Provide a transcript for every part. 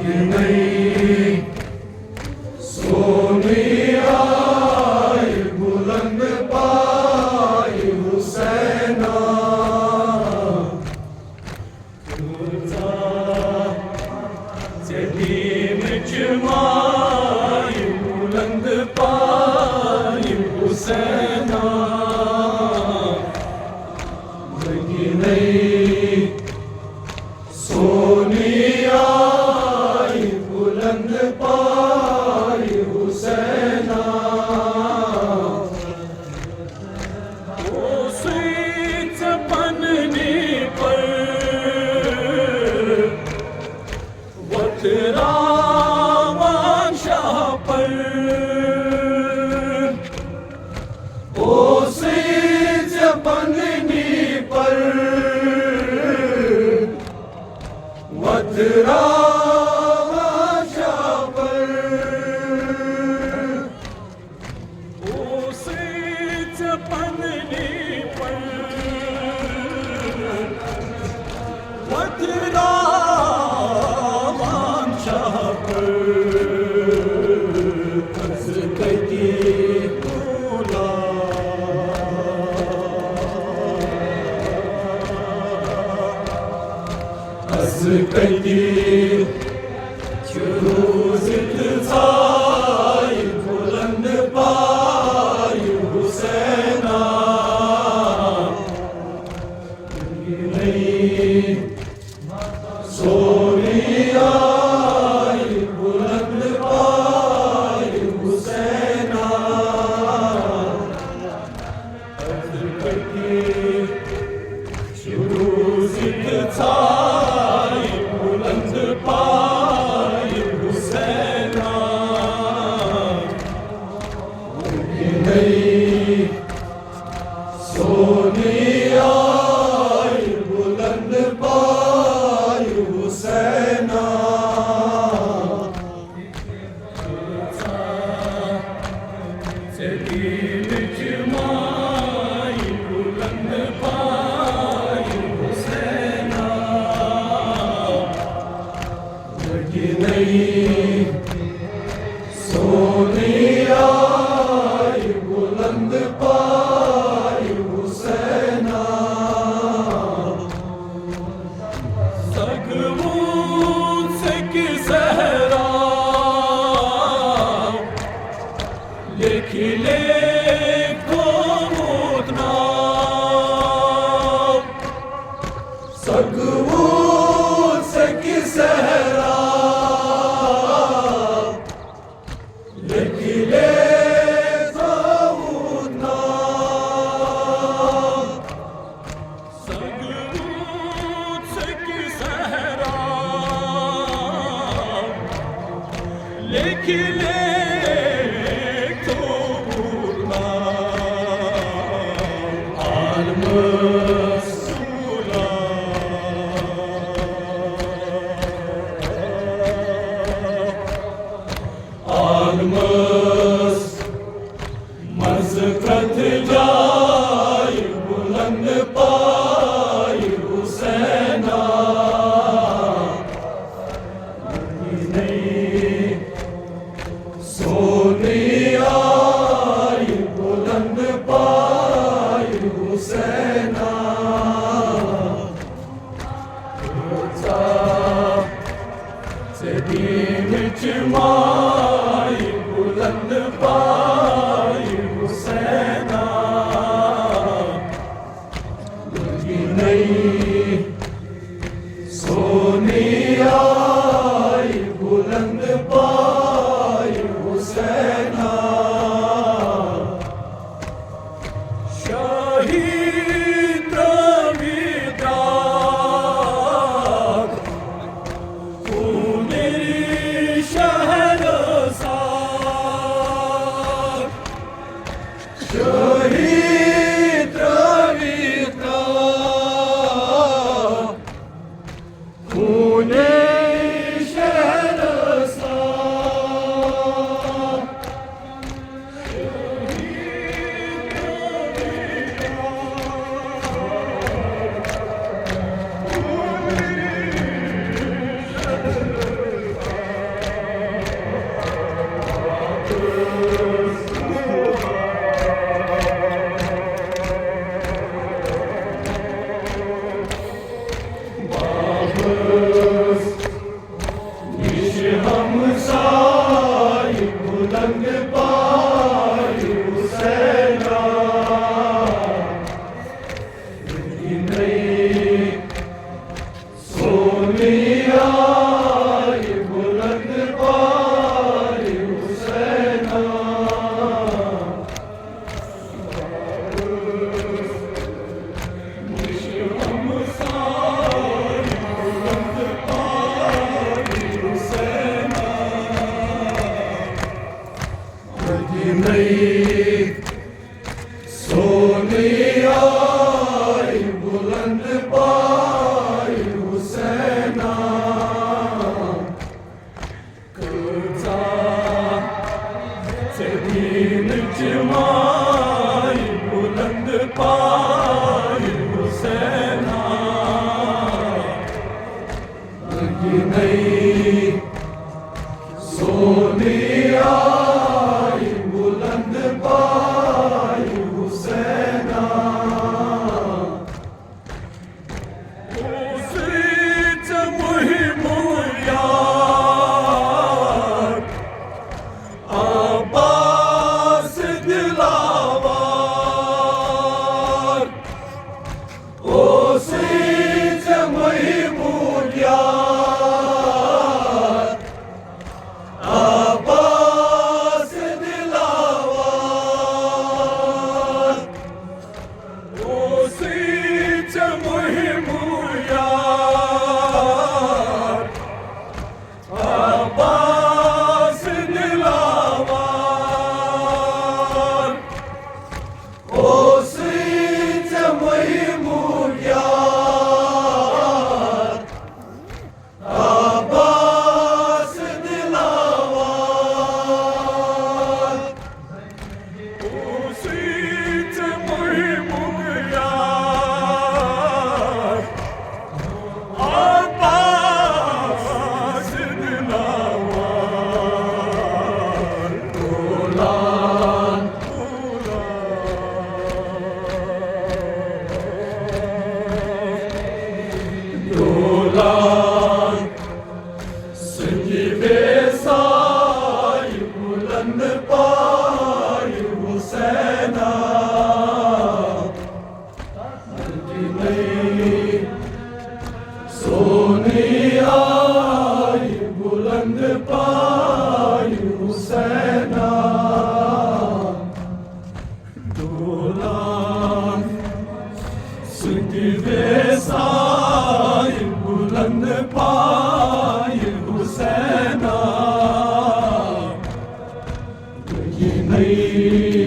नहीं सोनी आई बुलंद पाई हुसैना जदीम चमाई बुलंद पाई हुसैना नहीं सोनी आई बुलंद पाई हुसैना बनने पर वतरावान शाह पर बनने पर वतरावान शाह पर बनने पर वतरावान शाह पर कदी चुरूज़ साई बुलंद पाई हुसैना नहीं सोनी आई बुलंद पाई हुसैना चुरूज़ साई बुलंद पाई हुसैना नहीं सोनी आई बुलंद पाई हुसैना जदीम चमाई बुलंद पाई हुसैना नहीं सोनी आई बुलंद पाई हुसैना सगमून से कि सहरा लिखिले को उतना सगमून से कि सहरा लिखिले सऊदना सगमून से कि सहरा लिखिले मज़क़त जाई बुलंद पाई हुसैना नहीं सोनी आई बुलंद पाई हुसैना जदीम चमाई बुलंद पाई हुसैना नहीं सोनी आई बुलंद पाई हुसैना शाही द्रविदा मेरी शहरज़ाद शहीद रविता खूने हमसाई बुलंद पाई हुसैना नहीं सोनी आई बुलंद पाई हुसैना नहीं सोनी आई बुलंद पाई हुसैना कचा दीन जमाई बुलंद पाई हुसैना नहीं सोनी आई बुलंद पाई हुसैना उसीच मुहिम यार अब्बास दिलावर उसीच मुहिम यार अब्बास दिलावर उसीच मुहिम यार अब्बास दिलावर उसीच मुहिम यार अब्बास दिलावर उसीच मुहिम यार अब्बास दिलावर दोलान संजीवे साई बुलंद पाई हुसैना नहीं सोनी आई बुलंद पाई हुसैना दोलान संजीवे साई बुलंद पाई हुसैना नहीं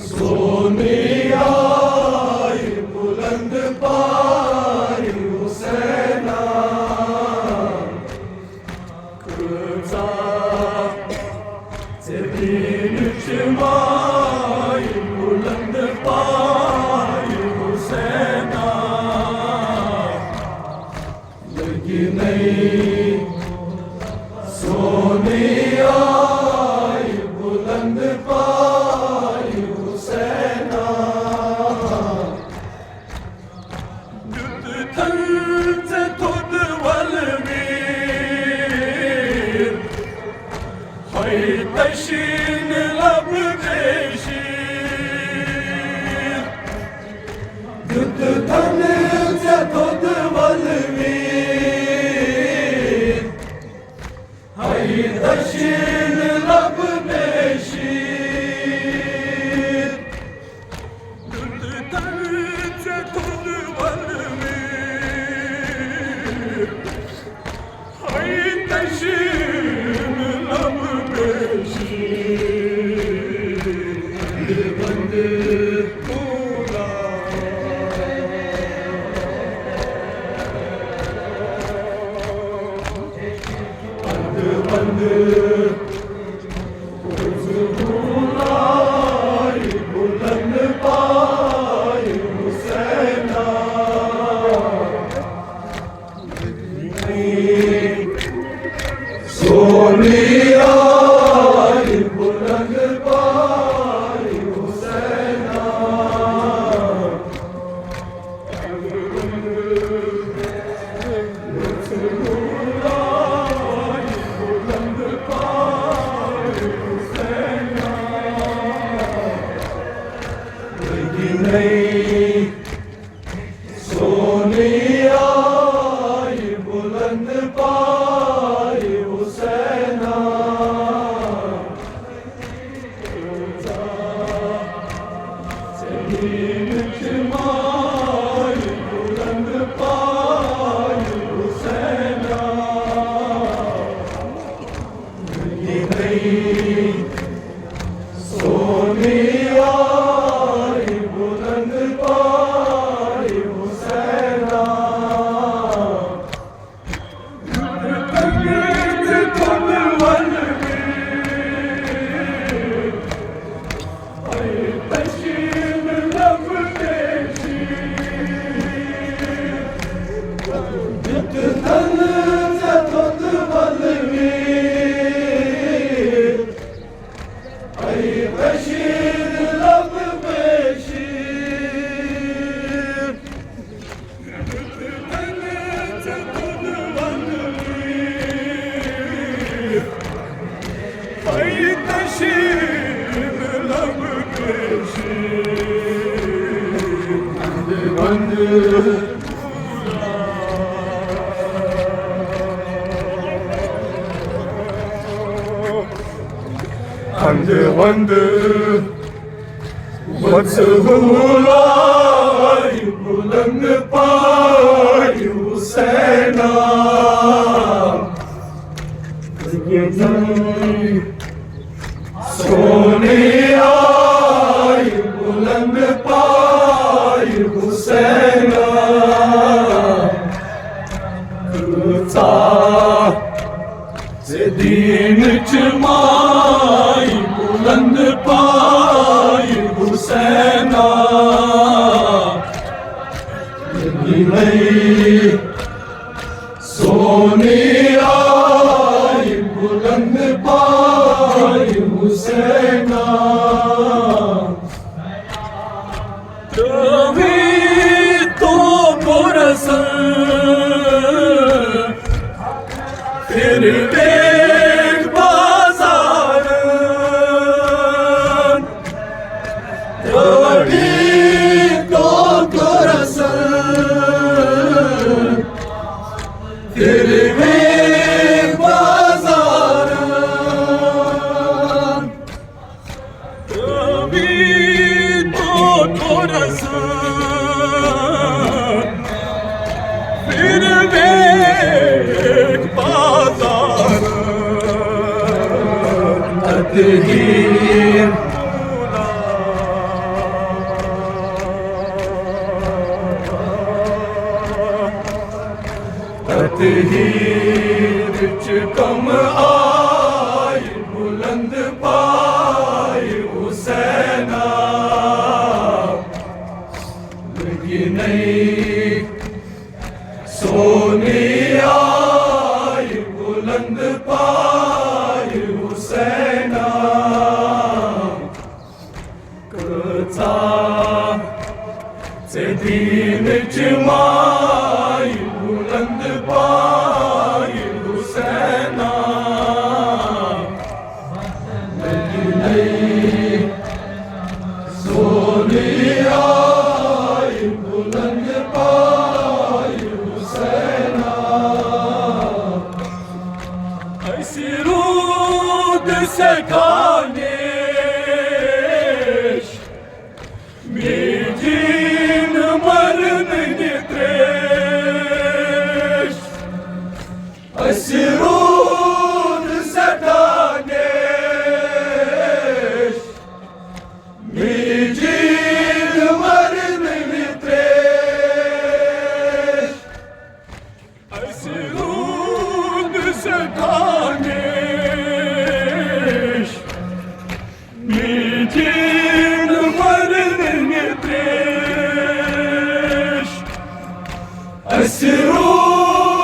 सोनी आई बुलंद पाई हुसैना कचा दीन जमाई बुलंद पाई हुसैना नहीं सोनी आई बुलंद पाई हुसैना दुध थुद वलवीर है तशीन लब देशीर युद्ध धन से खुद बलवीर है दक्षिण लब बेशीर बुलंद पाई हुसैना सोनी आई बुलंद पाई Husaina Tın tatlı balvir Ay beşir laf beşir Ay taşır laf Bandı Andı vandı Vatsılay Buland pay Husena Sone ay buland pay Husena Kıta Zedin çırmay buland pay Husena Yine Sone ay buland pay Husena Kभी तो coração फिर एक बाजार Kभी तो coração फिर भी बाजार कभी तो coração फिर एक बाजार Tadhir Tadhir kam ay buland pay Husena Lagi nahi Sone ay buland pay Husena Kıta Zedin cimay buland pay Husena Lekin Sone ay buland pay Husena ऐसी रूद से खानेश मीठीन मरण निद्रेश Asirun satanesh Mijin marin vitresh ऐसी rude से खानेश